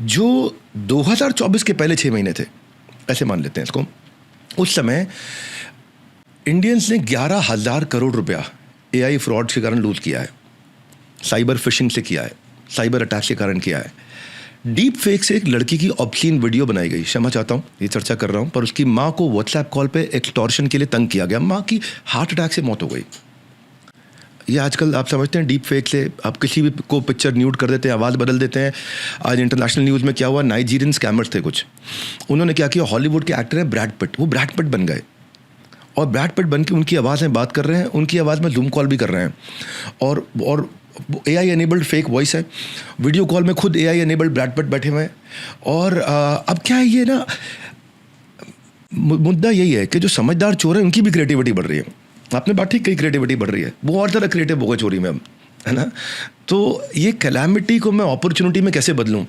जो 2024 के पहले 6 महीने थे, ऐसे मान लेते हैं इसको, उस समय इंडियंस ने 11,000 करोड़ रुपया एआई फ्रॉड के कारण लूज किया है, साइबर फिशिंग से किया है, साइबर अटैक के कारण किया है। डीप फेक से एक लड़की की ऑब्सीन वीडियो बनाई गई, क्षमा चाहता हूँ ये चर्चा कर रहा हूँ, पर उसकी माँ को व्हाट्सएप कॉल पे एक्सटॉर्शन के लिए तंग किया गया, माँ की हार्ट अटैक से मौत हो गई। ये आजकल आप समझते हैं डीप फेक से आप किसी भी को पिक्चर न्यूड कर देते हैं, आवाज़ बदल देते हैं। आज इंटरनेशनल न्यूज़ में क्या हुआ, नाइजीरियन स्कैमर्स थे कुछ, उन्होंने क्या किया, हॉलीवुड के एक्टर हैं ब्रैड पिट, वो ब्रैड पिट बन गए और ब्रैड पिट बन के उनकी आवाज़ में बात कर रहे हैं, उनकी आवाज़ में जूम कॉल भी कर रहे हैं और एआई एनेबल्ड फेक वॉइस है, वीडियो कॉल में खुद एआई एनेबल्ड ब्रैड पिट बैठे हुए हैं। और अब क्या है ये ना, मुद्दा यही है कि जो समझदार चोर है उनकी भी क्रिएटिविटी बढ़ रही है। आपने बात ठीक कही, क्रिएटिविटी बढ़ रही है, वो और ज़्यादा क्रिएटिव हो गए चोरी में अब, है ना। तो ये कैलामिटी को मैं अपॉर्चुनिटी में कैसे बदलूं?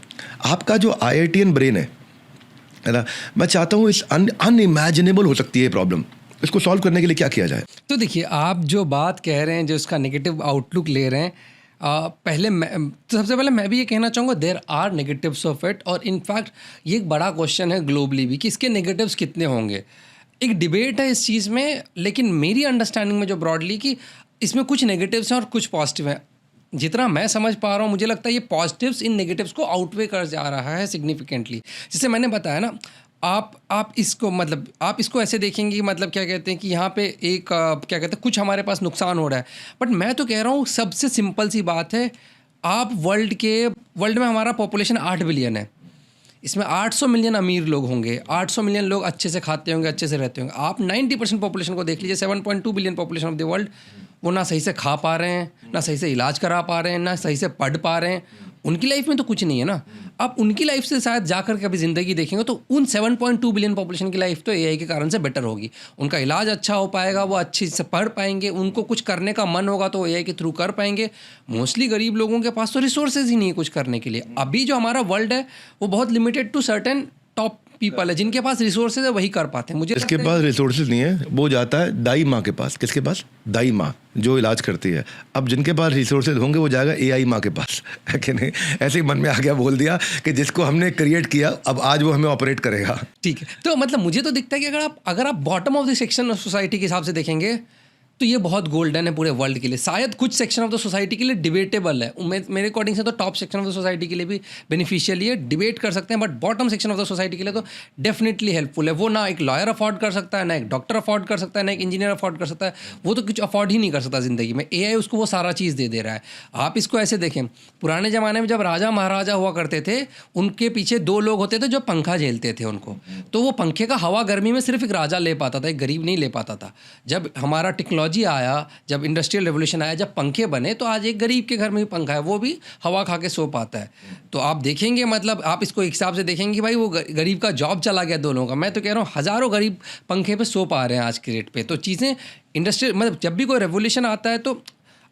आपका जो आईआईटीएन ब्रेन है ना, मैं चाहता हूँ इस अनइमेजिनेबल हो सकती है प्रॉब्लम, इसको सॉल्व करने के लिए क्या किया जाए? तो देखिए, आप जो बात कह रहे हैं, जो इसका नेगेटिव आउटलुक ले रहे हैं, तो सबसे पहले मैं भी ये कहना चाहूँगा there are negatives of it. और इनफैक्ट ये एक बड़ा क्वेश्चन है ग्लोबली भी कि इसके नेगेटिव्स कितने होंगे। एक डिबेट है इस चीज़ में, लेकिन मेरी अंडरस्टैंडिंग में जो ब्रॉडली कि इसमें कुछ नेगेटिव्स हैं और कुछ पॉजिटिव हैं। जितना मैं समझ पा रहा हूँ, मुझे लगता है ये पॉजिटिव्स इन नेगेटिव्स को आउटवे कर जा रहा है सिग्निफिकेंटली। जैसे मैंने बताया ना, आप इसको ऐसे देखेंगे, मतलब क्या कहते हैं कि यहाँ पे एक क्या कहते हैं, कुछ हमारे पास नुकसान हो रहा है, बट मैं तो कह रहा हूँ सबसे सिंपल सी बात है, आप वर्ल्ड में हमारा पॉपुलेशन 8 बिलियन है, इसमें 800 मिलियन अमीर लोग होंगे, 800 मिलियन लोग अच्छे से खाते होंगे, अच्छे से रहते होंगे। आप 90% पॉपुलेशन को देख लीजिए, 7.2 billion population of the world, वो ना सही से खा पा रहे हैं, ना सही से इलाज करा पा रहे हैं, ना सही से पढ़ पा रहे हैं। उनकी लाइफ में तो कुछ नहीं है ना। अब उनकी लाइफ से शायद जाकर के अभी ज़िंदगी देखेंगे तो उन 7.2 बिलियन पॉपुलेशन की लाइफ तो एआई के कारण से बेटर होगी। उनका इलाज अच्छा हो पाएगा, वो अच्छे से पढ़ पाएंगे, उनको कुछ करने का मन होगा तो एआई के थ्रू कर पाएंगे। मोस्टली गरीब लोगों के पास तो रिसोर्सेज ही नहीं है कुछ करने के लिए। अभी जो हमारा वर्ल्ड है वो बहुत limited to certain top people है, जिनके पास रिसोर्सेज है वही कर पाते हैं। मुझे इसके पास रिसोर्सेज नहीं है, वो जाता है दाई माँ के पास। किसके पास? दाई माँ, जो इलाज करती है। अब जिनके पास रिसोर्सेज होंगे वो जाएगा एआई माँ के पास, है कि नहीं? ऐसे ही मन में आ गया, बोल दिया कि जिसको हमने क्रिएट किया अब आज वो हमें ऑपरेट करेगा। ठीक है, तो मतलब मुझे तो दिखता है कि अगर आप bottom of the section of society के हिसाब से देखेंगे तो ये बहुत गोल्डन है पूरे वर्ल्ड के लिए। शायद कुछ सेक्शन ऑफ द सोसाइटी के लिए डिबेटेबल है, मेरे अकॉर्डिंग से तो top section of the society के लिए भी बेनिफिशियल है, डिबेट कर सकते हैं, but bottom section of the society के लिए तो डेफिनेटली हेल्पफुल है। वो ना एक लॉयर अफोर्ड कर सकता है, ना एक डॉक्टर अफोर्ड कर सकता है, ना एक इंजीनियर अफोर्ड कर सकता है, वो तो कुछ अफोर्ड ही नहीं कर सकता ज़िंदगी में। एआई उसको वो सारा चीज़ दे रहा है। आप इसको ऐसे देखें, पुराने ज़माने में जब राजा महाराजा हुआ करते थे, उनके पीछे 2 लोग होते थे जो पंखा झेलते थे उनको, तो वो पंखे का हवा गर्मी में सिर्फ एक राजा ले पाता था, एक गरीब नहीं ले पाता था। जब हमारा टेक्नोलॉजी आया, जब इंडस्ट्रियल रेवोल्यूशन आया, जब पंखे बने, तो आज एक गरीब के घर में भी पंखा है, वो भी हवा खा के सो पाता है। तो आप देखेंगे, मतलब आप इसको एक हिसाब से देखेंगे भाई वो गरीब का जॉब चला गया दोनों का। मैं तो कह रहा हूँ हज़ारों गरीब पंखे पे सो पा रहे हैं आज के रेट पे। तो चीज़ें इंडस्ट्रियल, मतलब जब भी कोई रेवोल्यूशन आता है तो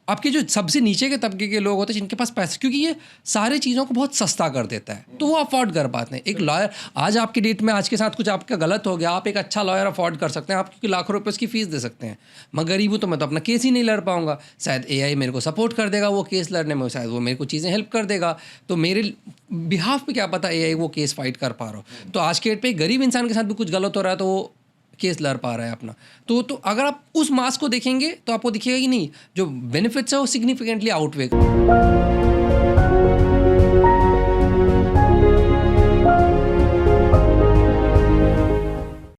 आपके जो सबसे नीचे के तबके के लोग होते हैं जिनके पास पैसे, क्योंकि ये सारे चीज़ों को बहुत सस्ता कर देता है, तो वो अफोर्ड कर पाते हैं। एक लॉयर आज आपकी डेट में, आज के साथ कुछ आपका गलत हो गया, आप एक अच्छा लॉयर अफोर्ड कर सकते हैं, आप क्योंकि लाखों रुपए उसकी फ़ीस दे सकते हैं। मैं गरीब हूँ तो मैं तो अपना केस ही नहीं लड़ पाऊंगा, शायद एआई मेरे को सपोर्ट कर देगा वो केस लड़ने में, शायद वो मेरे को चीज़ें हेल्प कर देगा, तो मेरे बिहाफ पे क्या पता एआई वो केस फाइट कर पा रहा हो। तो आज के डेट पे गरीब इंसान के साथ भी कुछ गलत हो रहा है तो वो केस लड़ पा रहा है अपना। तो अगर आप उस मास को देखेंगे तो आपको दिखेगा कि नहीं, जो बेनिफिट्स है वो सिग्निफिकेंटली आउटवे